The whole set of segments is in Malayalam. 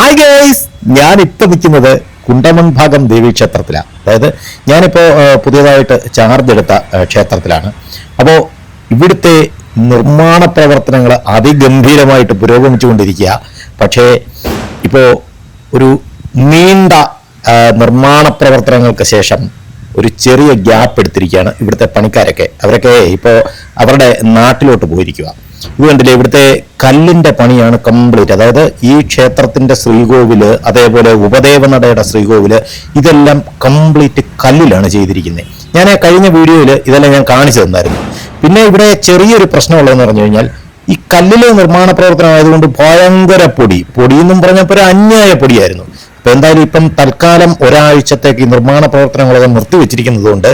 ഹായ് ഗൈസ്, ഞാനിപ്പോൾ നിൽക്കുന്നത് കുണ്ടമൺ ഭാഗം ദേവീക്ഷേത്രത്തിലാണ്. അതായത് ഞാനിപ്പോൾ പുതിയതായിട്ട് ചാർജ് എടുത്ത ക്ഷേത്രത്തിലാണ്. അപ്പോൾ ഇവിടുത്തെ നിർമ്മാണ പ്രവർത്തനങ്ങൾ അതിഗംഭീരമായിട്ട് പുരോഗമിച്ചുകൊണ്ടിരിക്കുക. പക്ഷേ ഇപ്പോൾ ഒരു നീണ്ട നിർമ്മാണ പ്രവർത്തനങ്ങൾക്ക് ശേഷം ഒരു ചെറിയ ഗ്യാപ്പ് എടുത്തിരിക്കുകയാണ് ഇവിടുത്തെ പണിക്കാരൊക്കെ. അവരൊക്കെ ഇപ്പോൾ അവരുടെ നാട്ടിലോട്ട് പോയിരിക്കുക. ഇത് കണ്ടില്ലേ, ഇവിടുത്തെ കല്ലിന്റെ പണിയാണ് കംപ്ലീറ്റ്. അതായത് ഈ ക്ഷേത്രത്തിന്റെ ശ്രീകോവില്, അതേപോലെ ഉപദേവനടയുടെ ശ്രീകോവില്, ഇതെല്ലാം കംപ്ലീറ്റ് കല്ലിലാണ് ചെയ്തിരിക്കുന്നത്. ഞാൻ കഴിഞ്ഞ വീഡിയോയിൽ ഇതെല്ലാം ഞാൻ കാണിച്ചു തന്നായിരുന്നു. പിന്നെ ഇവിടെ ചെറിയൊരു പ്രശ്നമുള്ളതെന്ന് പറഞ്ഞു കഴിഞ്ഞാൽ, ഈ കല്ലിലെ നിർമ്മാണ പ്രവർത്തനം ആയതുകൊണ്ട് ഭയങ്കര പൊടിയെന്നും പറഞ്ഞപ്പോൾ ഒരു അന്യായ പൊടിയായിരുന്നു. അപ്പൊ എന്തായാലും ഇപ്പം തൽക്കാലം ഒരാഴ്ചത്തേക്ക് ഈ നിർമ്മാണ പ്രവർത്തനങ്ങളൊക്കെ നിർത്തിവെച്ചിരിക്കുന്നത് കൊണ്ട്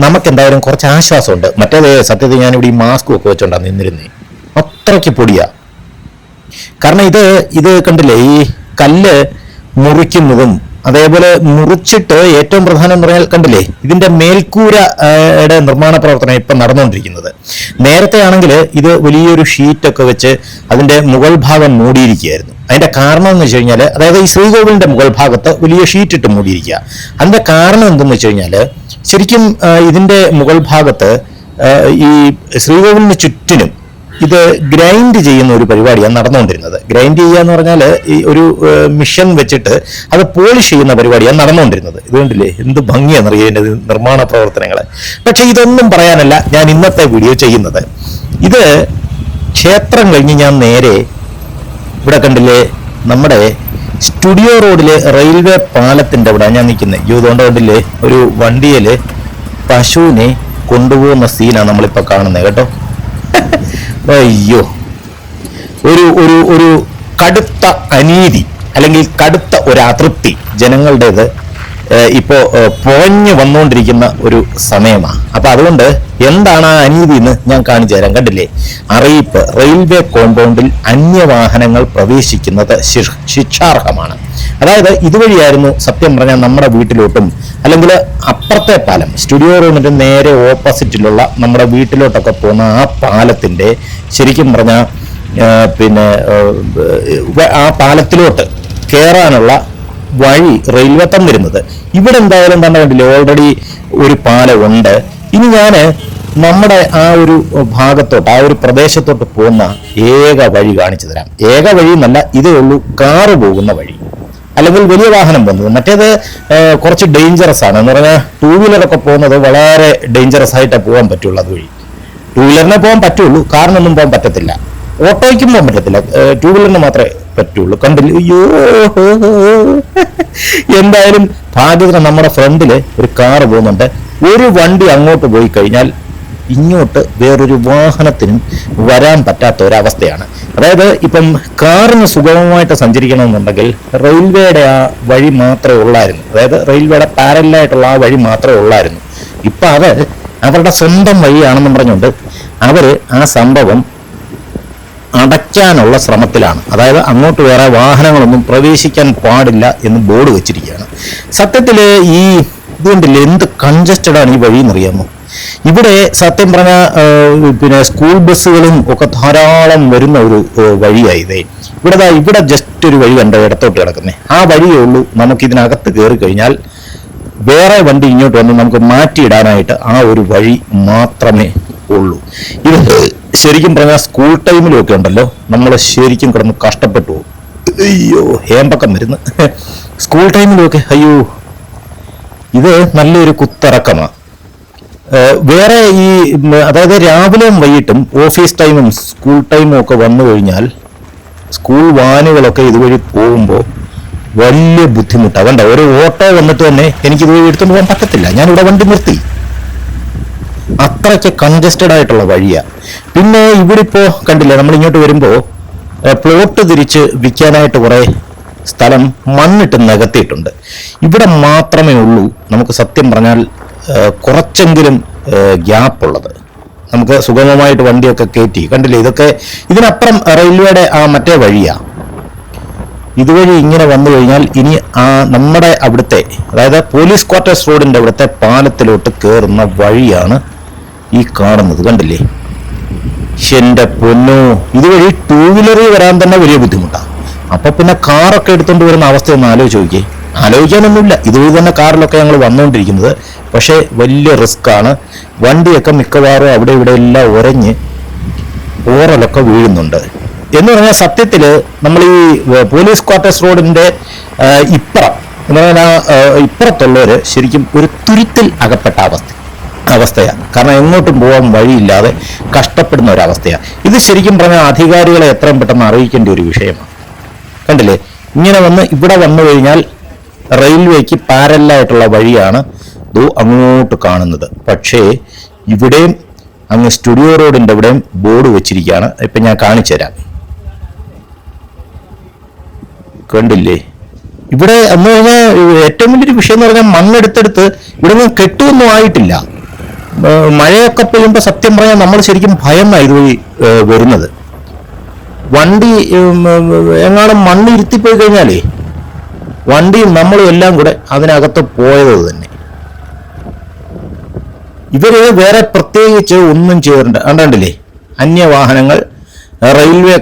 നമുക്ക് എന്തായാലും കുറച്ച് ആശ്വാസമുണ്ട്. മറ്റേത് സത്യത്തിൽ ഞാനിവിടെ ഈ മാസ്കും ഒക്കെ വെച്ചോണ്ടാണ് നിന്നിരുന്നേ. അത്രയ്ക്ക് പൊടിയാ. കാരണം ഇത് കണ്ടില്ലേ, ഈ കല്ല് മുറിക്കുന്നതും അതേപോലെ മുറിച്ചിട്ട് ഏറ്റവും പ്രധാനം എന്ന് പറഞ്ഞാൽ കണ്ടില്ലേ, ഇതിന്റെ മേൽക്കൂരയുടെ നിർമ്മാണ പ്രവർത്തനം ഇപ്പം നടന്നുകൊണ്ടിരിക്കുന്നത്. നേരത്തെ ആണെങ്കിൽ ഇത് വലിയൊരു ഷീറ്റൊക്കെ വെച്ച് അതിന്റെ മുകൾ ഭാഗം മൂടിയിരിക്കുകയായിരുന്നു. അതിന്റെ കാരണം എന്ന് വെച്ച് കഴിഞ്ഞാൽ, അതായത് ഈ ശ്രീകോവിലിന്റെ മുകൾ ഭാഗത്ത് വലിയ ഷീറ്റ് ഇട്ട് മൂടിയിരിക്കുക. അതിന്റെ കാരണം എന്തെന്ന് വെച്ച് കഴിഞ്ഞാൽ, ശരിക്കും ഇതിന്റെ മുകൾ ഭാഗത്ത് ഈ ശ്രീകോവിലിന് ചുറ്റിനും ഇത് ഗ്രൈൻഡ് ചെയ്യുന്ന ഒരു പരിപാടിയാണ് നടന്നുകൊണ്ടിരുന്നത്. ഗ്രൈൻഡ് ചെയ്യുക എന്ന് പറഞ്ഞാൽ ഈ ഒരു മിഷൻ വെച്ചിട്ട് അത് പോളിഷ് ചെയ്യുന്ന പരിപാടിയാണ് നടന്നുകൊണ്ടിരുന്നത്. ഇത് കണ്ടില്ലേ, എന്ത് ഭംഗിയാണെന്നറിയാം ഇതിൻ്റെ നിർമ്മാണ പ്രവർത്തനങ്ങൾ. പക്ഷെ ഇതൊന്നും പറയാനല്ല ഞാൻ ഇന്നത്തെ വീഡിയോ ചെയ്യുന്നത്. ഇത് ക്ഷേത്രം കഴിഞ്ഞ് ഞാൻ നേരെ ഇവിടെ കണ്ടില്ലേ, നമ്മുടെ സ്റ്റുഡിയോ റോഡിലെ റെയിൽവേ പാലത്തിൻ്റെ അവിടെ ഞാൻ നിൽക്കുന്നത്. ഇതുകൊണ്ട് കണ്ടില്ലേ, ഒരു വണ്ടിയിൽ പശുവിനെ കൊണ്ടുപോകുന്ന സീനാണ് നമ്മളിപ്പോൾ കാണുന്നത് കേട്ടോ. അയ്യോ, ഒരു കടുത്ത അനീതി അല്ലെങ്കിൽ കടുത്ത ഒരു അതൃപ്തി ജനങ്ങളുടേത് ഇപ്പോൾ പുഴഞ്ഞു വന്നുകൊണ്ടിരിക്കുന്ന ഒരു സമയമാണ്. അപ്പൊ അതുകൊണ്ട് എന്താണ് ആ അനീതി എന്ന് ഞാൻ കാണിച്ചു തരാം. കണ്ടില്ലേ, അറിയിപ്പ്: റെയിൽവേ കോമ്പൗണ്ടിൽ അന്യവാഹനങ്ങൾ പ്രവേശിക്കുന്നത് ശിക്ഷാർഹമാണ്. അതായത് ഇതുവഴിയായിരുന്നു സത്യം പറഞ്ഞാൽ നമ്മുടെ വീട്ടിലോട്ടും അല്ലെങ്കിൽ അപ്പുറത്തെ പാലം, സ്റ്റുഡിയോ റൂമിന്റെ നേരെ ഓപ്പോസിറ്റിലുള്ള നമ്മുടെ വീട്ടിലോട്ടൊക്കെ പോകുന്ന ആ പാലത്തിന്റെ ശരിക്കും പറഞ്ഞാൽ പിന്നെ ആ പാലത്തിലോട്ട് കയറാനുള്ള വഴി റെയിൽവേ തന്നിരുന്നത്. ഇവിടെ എന്തായാലും തന്നെ കണ്ടില്ലേ, ഓൾറെഡി ഒരു പാലമുണ്ട്. ഇനി ഞാൻ നമ്മുടെ ആ ഒരു ഭാഗത്തോട്ട്, ആ ഒരു പ്രദേശത്തോട്ട് പോകുന്ന ഏക വഴി കാണിച്ചു തരാം. ഏക വഴി എന്നല്ല, ഇതേ ഉള്ളൂ കാറ് പോകുന്ന വഴി, അല്ലെങ്കിൽ വലിയ വാഹനം പോകുന്നത്. മറ്റേത് കുറച്ച് ഡേഞ്ചറസ് ആണ്. എന്ന് പറഞ്ഞാൽ ടൂ വീലറൊക്കെ പോകുന്നത് വളരെ ഡേഞ്ചറസ് ആയിട്ടേ പോകാൻ പറ്റുള്ളൂ. അതുവഴി ടൂ വീലറിനെ പോകാൻ പറ്റുള്ളൂ, കാറിനൊന്നും പോകാൻ പറ്റത്തില്ല, ഓട്ടോയ്ക്കും പോകാൻ പറ്റത്തില്ല, ടൂ വീലറിന് മാത്രമേ പറ്റുള്ളൂ. കണ്ടില്ല, അയ്യോ. എന്തായാലും ഭാഗ്യത്തിന് നമ്മുടെ ഫ്രണ്ടില് ഒരു കാറ് പോകുന്നുണ്ട്. ഒരു വണ്ടി അങ്ങോട്ട് പോയി കഴിഞ്ഞാൽ ഇങ്ങോട്ട് വേറൊരു വാഹനത്തിനും വരാൻ പറ്റാത്ത ഒരവസ്ഥയാണ്. അതായത് ഇപ്പം കാറിന് സുഗമമായിട്ട് സഞ്ചരിക്കണമെന്നുണ്ടെങ്കിൽ റെയിൽവേയുടെ ആ വഴി മാത്രമേ ഉള്ളായിരുന്നു. അതായത് റെയിൽവേയുടെ പാരലായിട്ടുള്ള ആ വഴി മാത്രമേ ഉള്ളായിരുന്നു. ഇപ്പൊ അത് അവരുടെ സ്വന്തം വഴിയാണെന്നും പറഞ്ഞുകൊണ്ട് അവര് ആ സംഭവം അടയ്ക്കാനുള്ള ശ്രമത്തിലാണ്. അതായത് അങ്ങോട്ട് വേറെ വാഹനങ്ങളൊന്നും പ്രവേശിക്കാൻ പാടില്ല എന്ന് ബോർഡ് വെച്ചിരിക്കുകയാണ്. സത്യത്തില് ഈ ഇതുകൊണ്ടില്ലേ, എന്ത് കൺജസ്റ്റഡാണ് ഈ വഴി എന്നറിയാമോ? ഇവിടെ സത്യം പറഞ്ഞാൽ പിന്നെ സ്കൂൾ ബസ്സുകളും ഒക്കെ ധാരാളം വരുന്ന ഒരു വഴിയായതേ. ഇവിടെ ജസ്റ്റ് ഒരു വഴി കണ്ടോ ഇടത്തോട്ട് കിടക്കുന്നേ, ആ വഴിയേ ഉള്ളൂ. നമുക്ക് ഇതിനകത്ത് കയറി കഴിഞ്ഞാൽ വേറെ വണ്ടി ഇങ്ങോട്ട് വന്ന് നമുക്ക് മാറ്റിയിടാനായിട്ട് ആ ഒരു വഴി മാത്രമേ ഉള്ളൂ. ഇത് ശരിക്കും പറഞ്ഞാൽ സ്കൂൾ ടൈമിലും ഒക്കെ ഉണ്ടല്ലോ, നമ്മൾ ശരിക്കും കിടന്ന് കഷ്ടപ്പെട്ടു പോകും. അയ്യോ, ഹേമ്പക്കം വരുന്നു. സ്കൂൾ ടൈമിലും ഒക്കെ അയ്യോ, ഇത് നല്ലൊരു കുത്തിറക്കമാണ്. വേറെ ഈ അതായത് രാവിലെയും വൈകിട്ടും ഓഫീസ് ടൈമും സ്കൂൾ ടൈമും ഒക്കെ വന്നു കഴിഞ്ഞാൽ സ്കൂൾ വാനുകളൊക്കെ ഇതുവഴി പോകുമ്പോൾ വലിയ ബുദ്ധിമുട്ടാണ്. വേണ്ട, ഒരു ഓട്ടോ വന്നിട്ട് തന്നെ എനിക്ക് ഇതുവഴി എടുത്തുകൊണ്ട് പോകാൻ പറ്റത്തില്ല. ഞാനിവിടെ വണ്ടി നിർത്തി. അത്രയ്ക്ക് കൺജസ്റ്റഡ് ആയിട്ടുള്ള വഴിയാ. പിന്നെ ഇവിടെ ഇപ്പോ കണ്ടില്ലേ, നമ്മൾ ഇങ്ങോട്ട് വരുമ്പോൾ പ്ലോട്ട് തിരിച്ച് വിൽക്കാനായിട്ട് കുറെ സ്ഥലം മണ്ണിട്ട് നികത്തിയിട്ടുണ്ട്. ഇവിടെ മാത്രമേ ഉള്ളൂ നമുക്ക് സത്യം പറഞ്ഞാൽ കുറച്ചെങ്കിലും ഗ്യാപ്പ് ഉള്ളത്. നമുക്ക് സുഗമമായിട്ട് വണ്ടിയൊക്കെ കയറ്റി. കണ്ടില്ലേ, ഇതൊക്കെ ഇതിനപ്പുറം റെയിൽവേയുടെ ആ മറ്റേ വഴിയാ. ഇതുവഴി ഇങ്ങനെ വന്നു കഴിഞ്ഞാൽ ഇനി ആ നമ്മുടെ അവിടുത്തെ, അതായത് പോലീസ് ക്വാർട്ടേഴ്സ് റോഡിന്റെ അവിടുത്തെ പാലത്തിലോട്ട് കയറുന്ന വഴിയാണ് ഈ കാണുന്നത്. കണ്ടില്ലേ, എന്റെ പൊന്നോ, ഇതുവഴി ടൂ വീലറിൽ വരാൻ തന്നെ വലിയ ബുദ്ധിമുട്ടാണ്. അപ്പൊ പിന്നെ കാറൊക്കെ എടുത്തുകൊണ്ട് വരുന്ന അവസ്ഥ ഒന്ന് ആലോചിച്ച് ആലോചിക്കാനൊന്നുമില്ല. ഇതുവഴി തന്നെ കാറിലൊക്കെ ഞങ്ങൾ വന്നുകൊണ്ടിരിക്കുന്നത്. പക്ഷേ വലിയ റിസ്ക്കാണ്. വണ്ടിയൊക്കെ മിക്കവാറും അവിടെ ഇവിടെ എല്ലാം ഉരഞ്ഞ് ഓറലൊക്കെ വീഴുന്നുണ്ട്. എന്ന് പറഞ്ഞാൽ സത്യത്തിൽ നമ്മൾ ഈ പോലീസ് ക്വാർട്ടേഴ്സ് റോഡിന്റെ ഇപ്പുറത്തുള്ളവർ ശരിക്കും ഒരു തുരുത്തിൽ അകപ്പെട്ട അവസ്ഥയാണ്. കാരണം എങ്ങോട്ടും പോകാൻ വഴിയില്ലാതെ കഷ്ടപ്പെടുന്ന ഒരവസ്ഥയാണ്. ഇത് ശരിക്കും പറഞ്ഞാൽ അധികാരികളെ എത്രയും പെട്ടെന്ന് അറിയിക്കേണ്ട ഒരു വിഷയമാണ്. കണ്ടില്ലേ, ഇങ്ങനെ ഇവിടെ വന്നു കഴിഞ്ഞാൽ റെയിൽവേക്ക് പാരലായിട്ടുള്ള വഴിയാണ് അങ്ങോട്ട് കാണുന്നത്. പക്ഷേ ഇവിടെയും അങ്ങ് സ്റ്റുഡിയോ റോഡിന്റെ ഇവിടെയും ബോർഡ് വെച്ചിരിക്കുകയാണ്. ഇപ്പം ഞാൻ കാണിച്ചു തരാം. കണ്ടില്ലേ, ഇവിടെ എന്ന് പറഞ്ഞാൽ ഏറ്റവും വലിയൊരു വിഷയം എന്ന് പറഞ്ഞാൽ മണ്ണെടുത്തെടുത്ത് ഇവിടെ നിന്ന് കെട്ടുമൊന്നും ആയിട്ടില്ല. മഴയൊക്കെ പെയ്യുമ്പോൾ സത്യം പറഞ്ഞാൽ നമ്മൾ ശരിക്കും ഭയന്നാണ് ഇതുവഴി വരുന്നത്. വണ്ടി എങ്ങാനും മണ്ണ് ഇരുത്തിപ്പോയി കഴിഞ്ഞാലേ വണ്ടിയും നമ്മളും എല്ലാം കൂടെ അതിനകത്ത് പോയത് തന്നെ. ഇവര് വേറെ പ്രത്യേകിച്ച് ഒന്നും ചെയ്തിട്ടുണ്ട്. കണ്ടില്ലേ, അന്യവാഹനങ്ങൾ റെയിൽവേ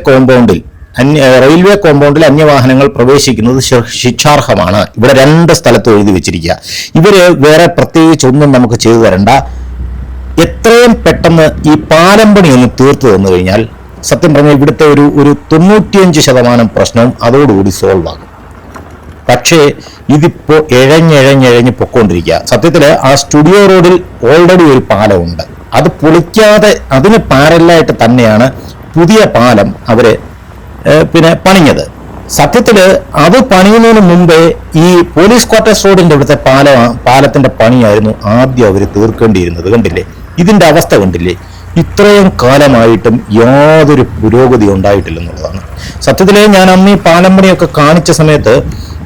കോമ്പൗണ്ടിൽ അന്യവാഹനങ്ങൾ പ്രവേശിക്കുന്നത് ശിക്ഷാർഹമാണ്. ഇവിടെ 2 സ്ഥലത്ത് എഴുതി വെച്ചിരിക്കുക. ഇവര് വേറെ പ്രത്യേകിച്ച് ഒന്നും നമുക്ക് ചെയ്തു തരണ്ട. എത്രയും പെട്ടെന്ന് ഈ പാലം പണി ഒന്ന് തീർത്തു തന്നു കഴിഞ്ഞാൽ സത്യം പറഞ്ഞാൽ ഇവിടുത്തെ ഒരു 95% പ്രശ്നവും അതോടുകൂടി സോൾവ് ആകും. പക്ഷേ ഇതിപ്പോ എഴഞ്ഞ് പൊക്കോണ്ടിരിക്കുക. സത്യത്തില് ആ സ്റ്റുഡിയോ റോഡിൽ ഓൾറെഡി ഒരു പാലമുണ്ട്. അത് പൊളിക്കാതെ അതിന് പാരലായിട്ട് തന്നെയാണ് പുതിയ പാലം അവര് പണിഞ്ഞത്. സത്യത്തില് അത് പണിയുന്നതിന് മുമ്പേ ഈ പോലീസ് ക്വാർട്ടേഴ്സ് റോഡിന്റെ ഇവിടുത്തെ പാലത്തിന്റെ പണിയായിരുന്നു ആദ്യം അവർ തീർക്കേണ്ടിയിരുന്നത്. കണ്ടില്ലേ, ഇതിന്റെ അവസ്ഥ കണ്ടില്ലേ? ഇത്രയും കാലമായിട്ടും യാതൊരു പുരോഗതി ഉണ്ടായിട്ടില്ലെന്നുള്ളതാണ്. സത്യത്തില് ഞാൻ അന്ന് ഈ പാലം പണിയൊക്കെ കാണിച്ച സമയത്ത്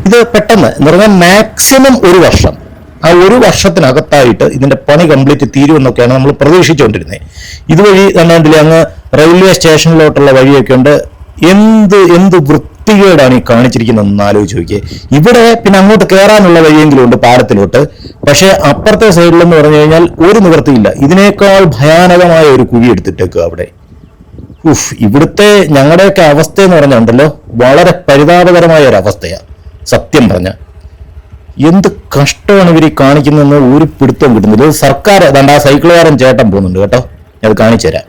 ഇത് പെട്ടെന്ന് എന്ന് പറഞ്ഞാൽ മാക്സിമം 1 വർഷം, ആ 1 വർഷത്തിനകത്തായിട്ട് ഇതിന്റെ പണി കംപ്ലീറ്റ് തീരുമെന്നൊക്കെയാണ് നമ്മൾ പ്രതീക്ഷിച്ചുകൊണ്ടിരുന്നത്. ഇതുവഴി കണ്ടില്ലേ, അങ്ങ് റെയിൽവേ സ്റ്റേഷനിലോട്ടുള്ള വഴിയൊക്കെ ഉണ്ട്. എന്ത് വൃത്തികേടാണ് ഈ കാണിച്ചിരിക്കുന്നതെന്ന് ആലോചിച്ച് നോക്കിയേ. ഇവിടെ പിന്നെ അങ്ങോട്ട് കയറാനുള്ള വഴിയെങ്കിലും ഉണ്ട് പാലത്തിലോട്ട്. പക്ഷെ അപ്പുറത്തെ സൈഡിലെന്ന് പറഞ്ഞു കഴിഞ്ഞാൽ ഒരു നിവൃത്തിയില്ല. ഇതിനേക്കാൾ ഭയാനകമായ ഒരു കുഴി എടുത്തിട്ടേക്കുക അവിടെ. ഇവിടുത്തെ ഞങ്ങളുടെയൊക്കെ അവസ്ഥ എന്ന് പറഞ്ഞുണ്ടല്ലോ, വളരെ പരിതാപകരമായ ഒരു അവസ്ഥയാണ് സത്യം പറഞ്ഞ. എന്ത് കഷ്ടമാണ് ഇവർ കാണിക്കുന്നതെന്ന് ഒരു പിടുത്തം കിട്ടുന്നില്ല. സർക്കാർ ഏതാണ്ട് ആ സൈക്കിളുകാരൻ ചേട്ടൻ പോകുന്നുണ്ട് കേട്ടോ, അത് കാണിച്ചു തരാം.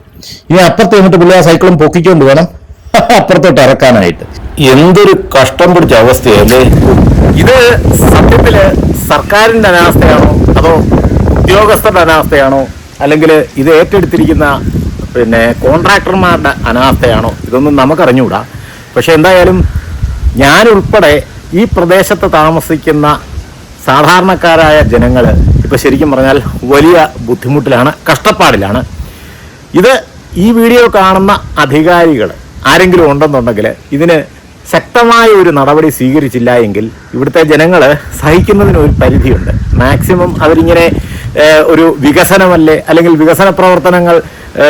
ഇനി അപ്പുറത്ത് വന്നിട്ട് പുള്ളി ആ സൈക്കിളും പൊക്കിക്കൊണ്ട് വേണം അപ്പുറത്തോട്ട് ഇറക്കാനായിട്ട്. എന്തൊരു കഷ്ടം പിടിച്ച അവസ്ഥയല്ലേ ഇത്. സത്യത്തില് സർക്കാരിന്റെ അനാസ്ഥയാണോ അതോ ഉദ്യോഗസ്ഥരുടെ അനാസ്ഥയാണോ അല്ലെങ്കിൽ ഇത് ഏറ്റെടുത്തിരിക്കുന്ന കോൺട്രാക്ടർമാരുടെ അനാസ്ഥയാണോ ഇതൊന്നും നമുക്കറിഞ്ഞുകൂടാ. പക്ഷെ എന്തായാലും ഞാനുൾപ്പെടെ ഈ പ്രദേശത്ത് താമസിക്കുന്ന സാധാരണക്കാരായ ജനങ്ങൾ ഇപ്പൊ ശരിക്കും പറഞ്ഞാൽ വലിയ ബുദ്ധിമുട്ടിലാണ്, കഷ്ടപ്പാടിലാണ്. ഇത് ഈ വീഡിയോ കാണുന്ന അധികാരികൾ ആരെങ്കിലും ഉണ്ടെന്നുണ്ടെങ്കിൽ ഇതിന് ശക്തമായ ഒരു നടപടി സ്വീകരിച്ചില്ല എങ്കിൽ ഇവിടുത്തെ ജനങ്ങൾ സഹിക്കുന്നതിന് ഒരു പരിധിയുണ്ട്. മാക്സിമം അവരിങ്ങനെ ഒരു വികസനമല്ലേ അല്ലെങ്കിൽ വികസന പ്രവർത്തനങ്ങൾ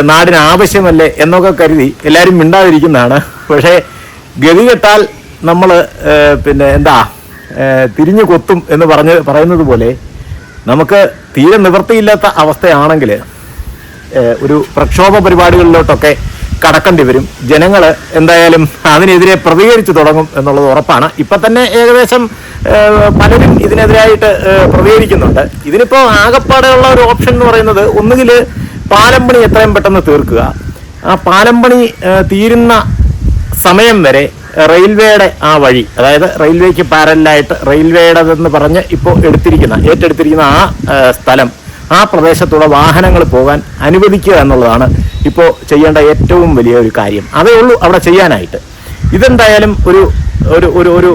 നാടിന് ആവശ്യമല്ലേ എന്നൊക്കെ കരുതി എല്ലാവരും മിണ്ടാതിരിക്കുന്നതാണ്. പക്ഷേ ഗതികെട്ടാൽ നമ്മൾ തിരിഞ്ഞു കൊത്തും എന്ന് പറയുന്നത് പോലെ നമുക്ക് തീരെ നിവൃത്തിയില്ലാത്ത അവസ്ഥയാണെങ്കിൽ ഒരു പ്രക്ഷോഭ പരിപാടികളിലോട്ടൊക്കെ കടക്കേണ്ടി വരും. ജനങ്ങൾ എന്തായാലും അതിനെതിരെ പ്രതികരിച്ചു തുടങ്ങും എന്നുള്ളത് ഉറപ്പാണ്. ഇപ്പം തന്നെ ഏകദേശം പലരും ഇതിനെതിരായിട്ട് പ്രതികരിക്കുന്നുണ്ട്. ഇതിനിപ്പോൾ ആകെപ്പാടെയുള്ള ഒരു ഓപ്ഷൻ എന്ന് പറയുന്നത് ഒന്നുകിൽ പാലം പണി എത്രയും പെട്ടെന്ന് തീർക്കുക, ആ പാലം പണി തീരുന്ന സമയം വരെ റെയിൽവേയുടെ ആ വഴി, അതായത് റെയിൽവേക്ക് പാരലായിട്ട് റെയിൽവേയുടേതെന്ന് പറഞ്ഞ് ഇപ്പോൾ ഏറ്റെടുത്തിരിക്കുന്ന ആ സ്ഥലം, ആ പ്രദേശത്തൂടെ വാഹനങ്ങൾ പോകാൻ അനുവദിക്കുക എന്നുള്ളതാണ് ഇപ്പോൾ ചെയ്യേണ്ട ഏറ്റവും വലിയ ഒരു കാര്യം. അതേ ഉള്ളൂ അവിടെ ചെയ്യാനായിട്ട്. ഇതെന്തായാലും ഒരു ഒരു ഒരു ഒരു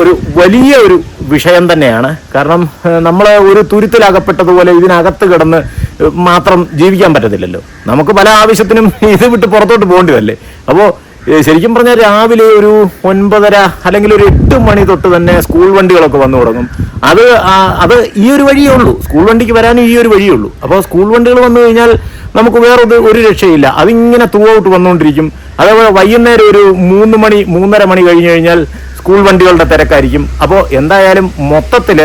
ഒരു വലിയ ഒരു വിഷയം തന്നെയാണ്. കാരണം നമ്മൾ ഒരു തുരുത്തിലകപ്പെട്ടതുപോലെ ഇതിനകത്ത് കിടന്ന് മാത്രം ജീവിക്കാൻ പറ്റത്തില്ലല്ലോ. നമുക്ക് പല ആവശ്യത്തിനും ഇത് വിട്ട് പുറത്തോട്ട് പോകേണ്ടതല്ലേ. അപ്പോൾ ശരിക്കും പറഞ്ഞാൽ രാവിലെ ഒരു 9:30 അല്ലെങ്കിൽ ഒരു 8 മണി തൊട്ട് തന്നെ സ്കൂൾ വണ്ടികളൊക്കെ വന്നു തുടങ്ങും. അത് ഈ ഒരു വഴിയേ ഉള്ളൂ, സ്കൂൾ വണ്ടിക്ക് വരാനും ഈ ഒരു വഴിയേ ഉള്ളൂ. അപ്പോൾ സ്കൂൾ വണ്ടികൾ വന്നു കഴിഞ്ഞാൽ നമുക്ക് വേറെ ഒരു രക്ഷയില്ല, അതിങ്ങനെ ത്രൂ ഔട്ട് വന്നുകൊണ്ടിരിക്കും. അതേപോലെ വൈകുന്നേരം ഒരു 3 മണി 3:30 മണി കഴിഞ്ഞു കഴിഞ്ഞാൽ സ്കൂൾ വണ്ടികളുടെ തിരക്കായിരിക്കും. അപ്പോൾ എന്തായാലും മൊത്തത്തിൽ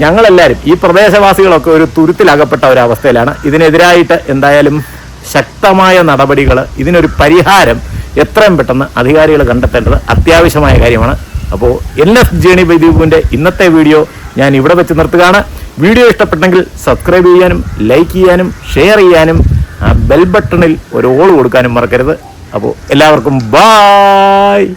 ഞങ്ങളെല്ലാവരും ഈ പ്രദേശവാസികളൊക്കെ ഒരു തുരുത്തിലകപ്പെട്ട ഒരവസ്ഥയിലാണ്. ഇതിനെതിരായിട്ട് എന്തായാലും ശക്തമായ നടപടികൾ, ഇതിനൊരു പരിഹാരം എത്രയും പെട്ടെന്ന് അധികാരികൾ കണ്ടെത്തേണ്ടത് അത്യാവശ്യമായ കാര്യമാണ്. അപ്പോൾ NS ജേണി ബൈ ദീപുവിൻ്റെ ഇന്നത്തെ വീഡിയോ ഞാൻ ഇവിടെ വെച്ച് നിർത്തുകയാണ്. വീഡിയോ ഇഷ്ടപ്പെട്ടെങ്കിൽ സബ്സ്ക്രൈബ് ചെയ്യാനും ലൈക്ക് ചെയ്യാനും ഷെയർ ചെയ്യാനും ആ ബെൽ ബട്ടണിൽ ഒരു ഓൾ കൊടുക്കാനും മറക്കരുത്. അപ്പോൾ എല്ലാവർക്കും ബായ്.